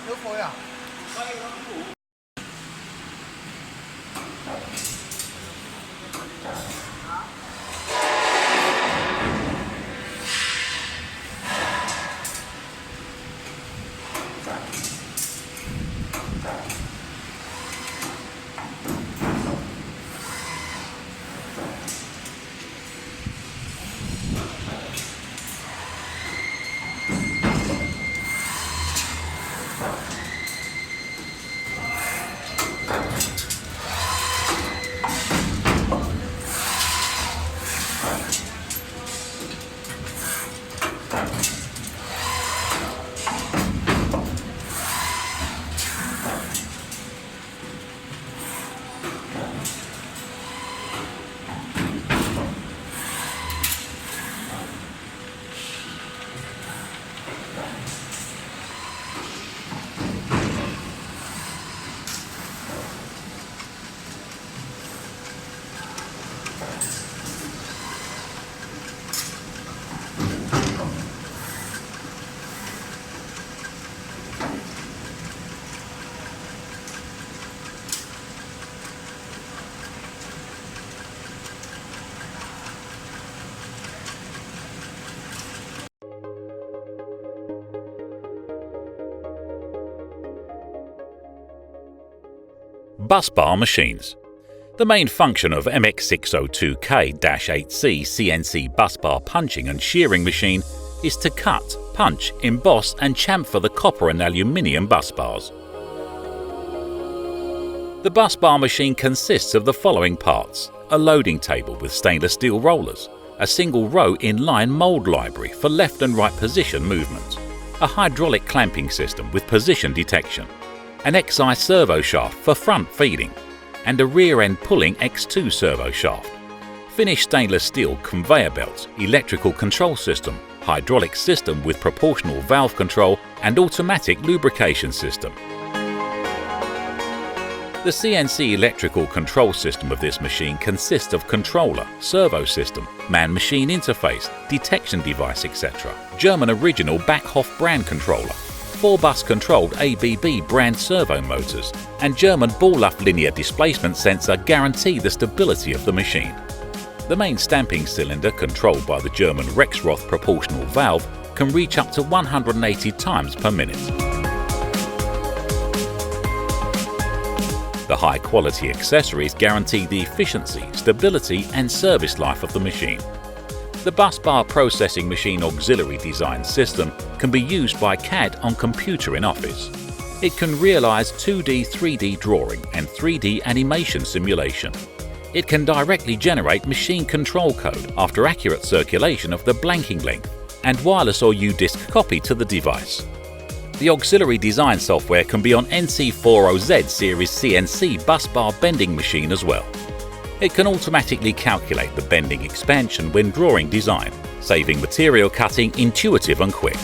Nước phôi à? Busbar machines. The main function of MX602K-8C CNC busbar punching and shearing machine is to cut, punch, emboss and chamfer the copper and aluminium busbars. The busbar machine consists of the following parts: a loading table with stainless steel rollers, a single row in-line mould library for left and right position movement, a hydraulic clamping system with position detection, an XI servo shaft for front feeding, and a rear-end pulling X2 servo shaft, finished stainless steel conveyor belts, electrical control system, hydraulic system with proportional valve control and automatic lubrication system. The CNC electrical control system of this machine consists of controller, servo system, man-machine interface, detection device, etc. German original Backhoff brand controller, 4-bus controlled ABB brand servo motors, and German Ball-up linear displacement sensor guarantee the stability of the machine. The main stamping cylinder, controlled by the German Rexroth proportional valve, can reach up to 180 times per minute. The high-quality accessories guarantee the efficiency, stability and service life of the machine. The Busbar processing machine auxiliary design system can be used by CAD on computer in office. It can realize 2D, 3D drawing and 3D animation simulation. It can directly generate machine control code after accurate circulation of the blanking length and wireless or U-disc copy to the device. The auxiliary design software can be on NC40Z series CNC busbar bending machine as well. It can automatically calculate the bending expansion when drawing design, saving material cutting intuitive and quick.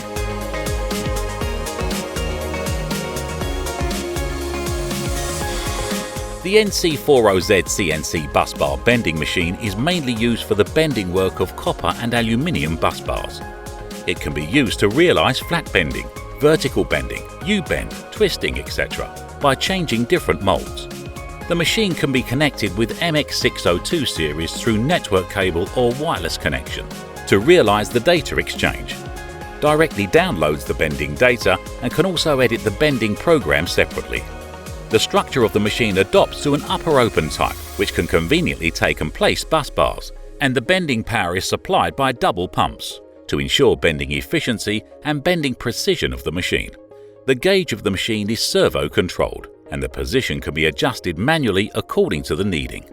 The NC40Z CNC busbar bending machine is mainly used for the bending work of copper and aluminium busbars. It can be used to realize flat bending, vertical bending, U-bend, twisting, etc. by changing different molds. The machine can be connected with MX602 series through network cable or wireless connection to realize the data exchange. Directly downloads the bending data and can also edit the bending program separately. The structure of the machine adopts to an upper open type, which can conveniently take and place bus bars, and the bending power is supplied by double pumps to ensure bending efficiency and bending precision of the machine. The gauge of the machine is servo controlled and the position can be adjusted manually according to the needing,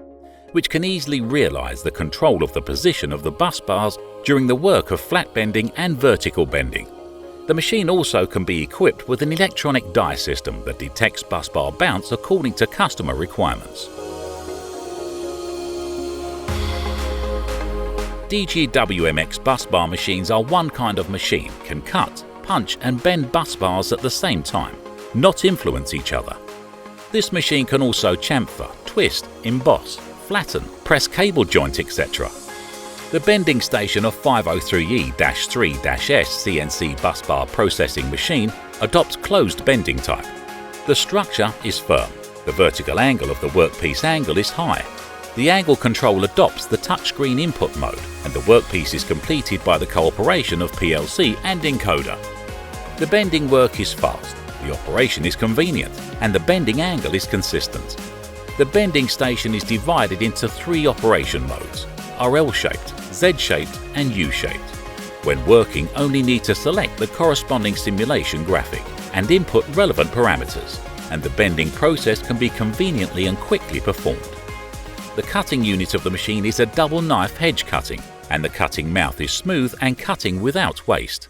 which can easily realize the control of the position of the bus bars during the work of flat bending and vertical bending. The machine also can be equipped with an electronic die system that detects bus bar bounce according to customer requirements. DGWMX bus bar machines are one kind of machine, can cut, punch and bend bus bars at the same time, not influence each other. This machine can also chamfer, twist, emboss, flatten, press cable joint, etc. The bending station of 503E-3-S CNC bus bar processing machine adopts closed bending type. The structure is firm, the vertical angle of the workpiece angle is high. The angle control adopts the touchscreen input mode, and the workpiece is completed by the cooperation of PLC and encoder. The bending work is fast, the operation is convenient, and the bending angle is consistent. The bending station is divided into 3 operation modes: RL-shaped, Z-shaped and U-shaped. When working, only need to select the corresponding simulation graphic and input relevant parameters, and the bending process can be conveniently and quickly performed. The cutting unit of the machine is a double knife hedge cutting, and the cutting mouth is smooth and cutting without waste.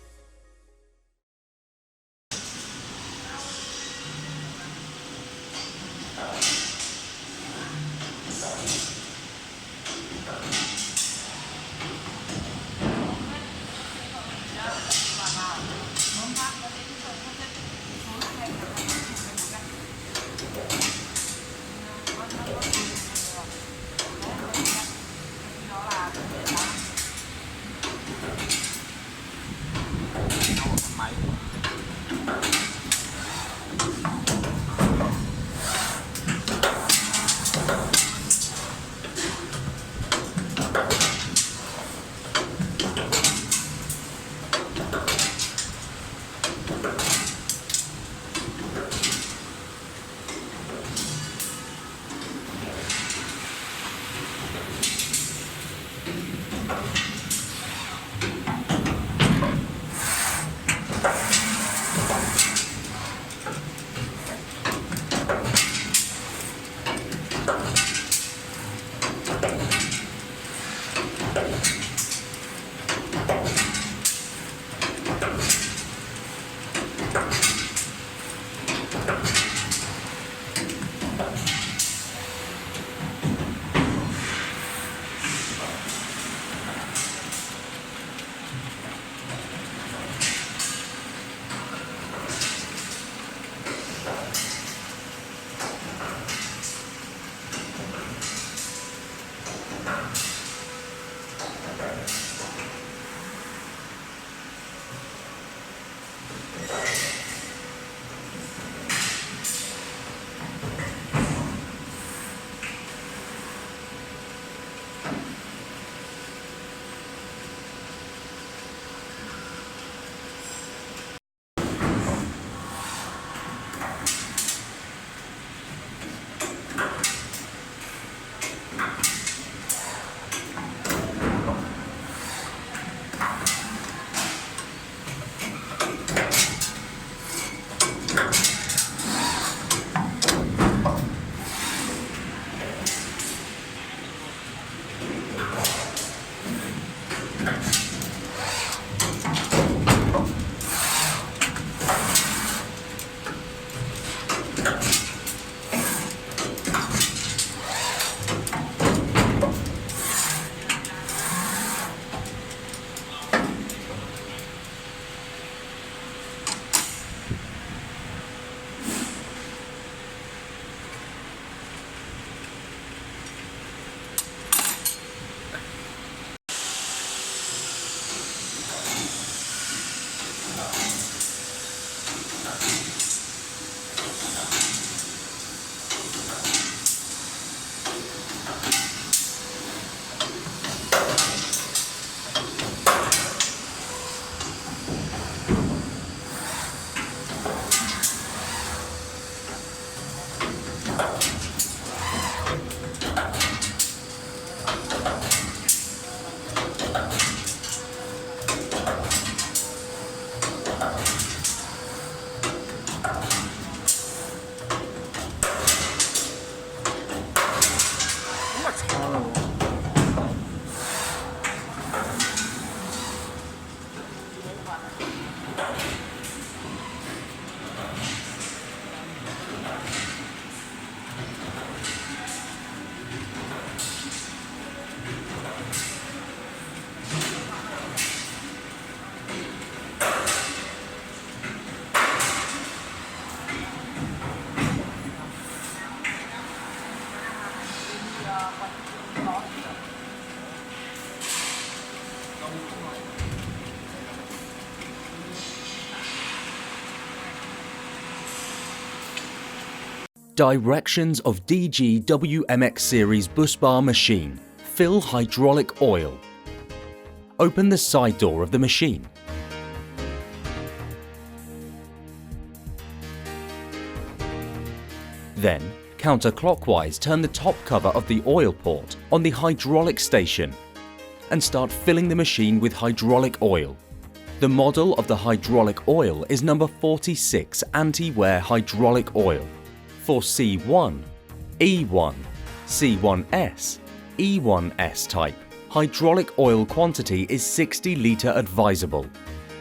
Directions of DG WMX series Busbar machine. Fill hydraulic oil. Open the side door of the machine. Then, counterclockwise turn the top cover of the oil port on the hydraulic station and start filling the machine with hydraulic oil. The model of the hydraulic oil is number 46 anti-wear hydraulic oil. For C1, E1, C1S, E1S type, hydraulic oil quantity is 60 litre advisable.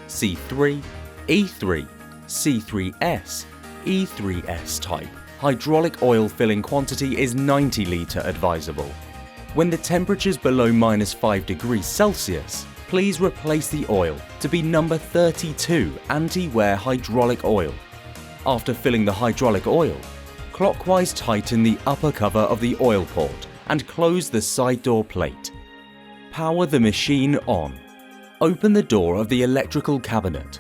C3, E3, C3S, E3S type, hydraulic oil filling quantity is 90 litre advisable. When the temperature is below -5 degrees Celsius, please replace the oil to be number 32 anti-wear hydraulic oil. After filling the hydraulic oil, clockwise tighten the upper cover of the oil port and close the side door plate. Power the machine on. Open the door of the electrical cabinet.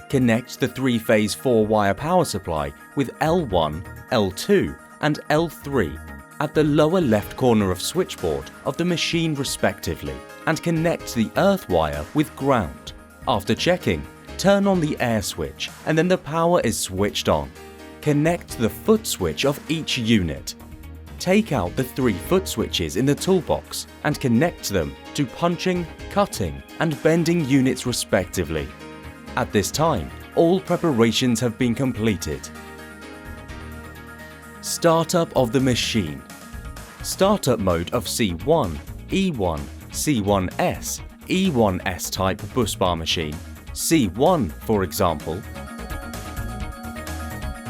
Connect the 3-phase 4-wire power supply with L1, L2 and L3 at the lower left corner of switchboard of the machine respectively and connect the earth wire with ground. After checking, turn on the air switch and then the power is switched on. Connect the foot switch of each unit. Take out the 3 foot switches in the toolbox and connect them to punching, cutting and bending units respectively. At this time, all preparations have been completed. Startup of the machine. Startup mode of C1, E1, C1S, E1S type Busbar machine. C1, for example.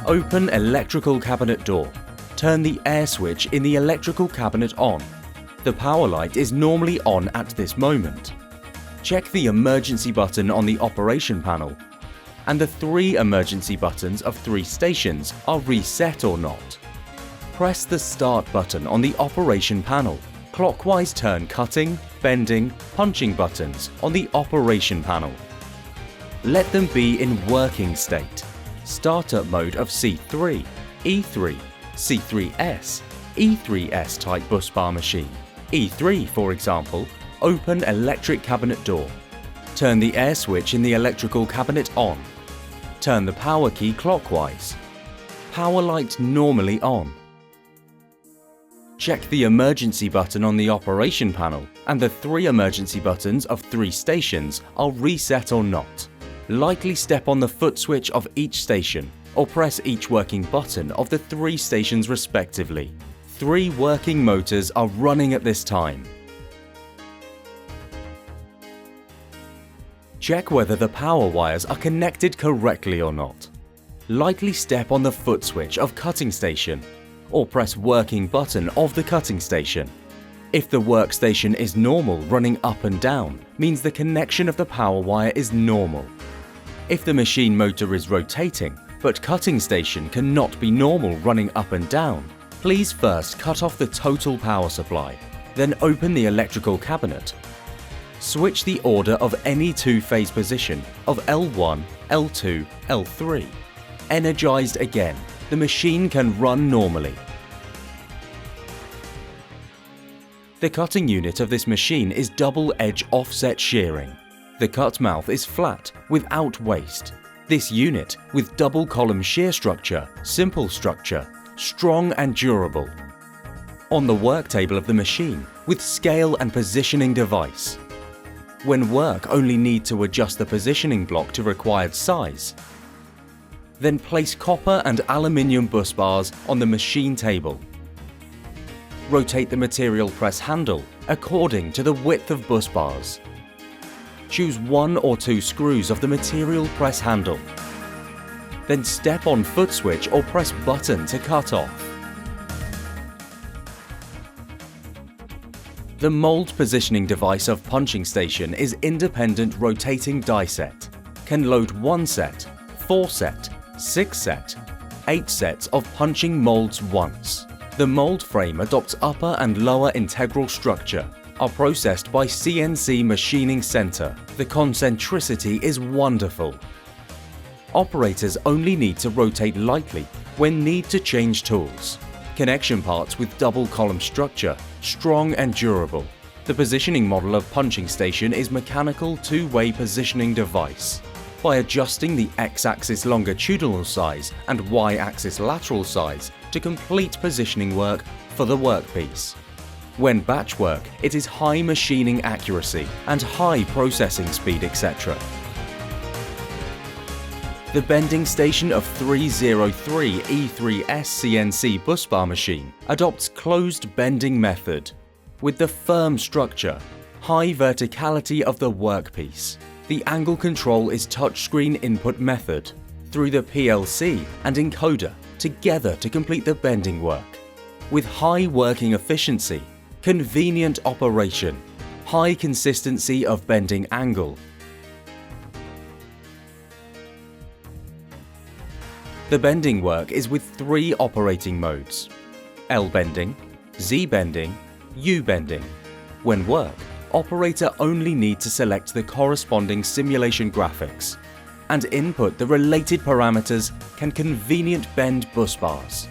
Open electrical cabinet door. Turn the air switch in the electrical cabinet on. The power light is normally on at this moment. Check the emergency button on the operation panel, and the 3 emergency buttons of 3 stations are reset or not. Press the start button on the operation panel. Clockwise turn cutting, bending, punching buttons on the operation panel. Let them be in working state. Startup mode of C3, E3, C3S, E3S type Busbar machine. E3, for example, open electric cabinet door. Turn the air switch in the electrical cabinet on. Turn the power key clockwise. Power light normally on. Check the emergency button on the operation panel and the 3 emergency buttons of 3 stations are reset or not. Lightly step on the foot switch of each station or press each working button of the 3 stations respectively. 3 working motors are running at this time. Check whether the power wires are connected correctly or not. Lightly step on the foot switch of cutting station or press working button of the cutting station. If the workstation is normal running up and down, means the connection of the power wire is normal. If the machine motor is rotating, but cutting station cannot be normal running up and down, please first cut off the total power supply, then open the electrical cabinet. Switch the order of any 2-phase position of L1, L2, L3. Energized again, the machine can run normally. The cutting unit of this machine is double edge offset shearing. The cut mouth is flat, without waste. This unit, with double column shear structure, simple structure, strong and durable. On the work table of the machine, with scale and positioning device. When work only need to adjust the positioning block to required size. Then place copper and aluminium bus bars on the machine table. Rotate the material press handle according to the width of bus bars. Choose 1 or 2 screws of the material press handle. Then step on foot switch or press button to cut off. The mold positioning device of punching station is independent rotating die set. Can load 1 set, 4 set, 6 set, 8 sets of punching molds once. The mold frame adopts upper and lower integral structure, are processed by CNC Machining Center. The concentricity is wonderful. Operators only need to rotate lightly when need to change tools. Connection parts with double column structure, strong and durable. The positioning model of punching station is mechanical 2-way positioning device. By adjusting the X-axis longitudinal size and Y-axis lateral size to complete positioning work for the workpiece. When batch work, it is high machining accuracy and high processing speed, etc. The bending station of 303 E3S CNC Busbar machine adopts closed bending method with the firm structure, high verticality of the workpiece. The angle control is touchscreen input method through the PLC and encoder together to complete the bending work. With high working efficiency, convenient operation, high consistency of bending angle. The bending work is with 3 operating modes: L bending, Z bending, U bending. When work, operator only needs to select the corresponding simulation graphics and input the related parameters can convenient bend bus bars.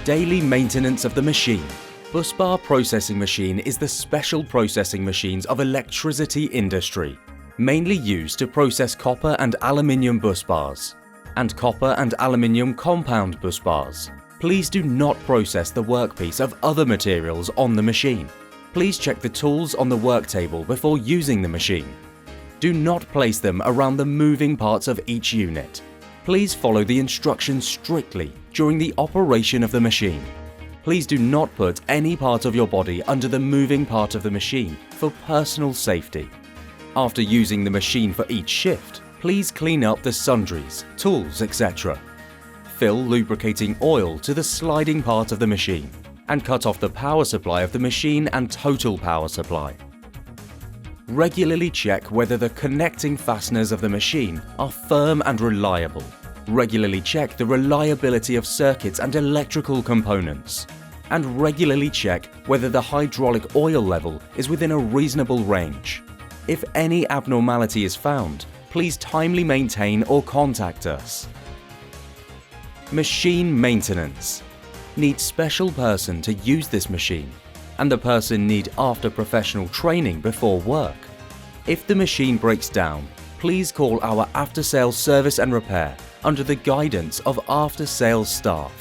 Daily maintenance of the machine. Busbar processing machine is the special processing machines of electricity industry, mainly used to process copper and aluminium bus bars, and copper and aluminium compound bus bars. Please do not process the workpiece of other materials on the machine. Please check the tools on the work table before using the machine. Do not place them around the moving parts of each unit. Please follow the instructions strictly during the operation of the machine. Please do not put any part of your body under the moving part of the machine for personal safety. After using the machine for each shift, please clean up the sundries, tools, etc. Fill lubricating oil to the sliding part of the machine and cut off the power supply of the machine and total power supply. Regularly check whether the connecting fasteners of the machine are firm and reliable. Regularly check the reliability of circuits and electrical components. And regularly check whether the hydraulic oil level is within a reasonable range. If any abnormality is found, please timely maintain or contact us. Machine maintenance. Need special person to use this machine, and the person need after professional training before work. If the machine breaks down, please call our after-sales service and repair under the guidance of after-sales staff.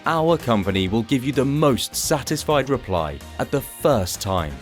Our company will give you the most satisfied reply at the first time.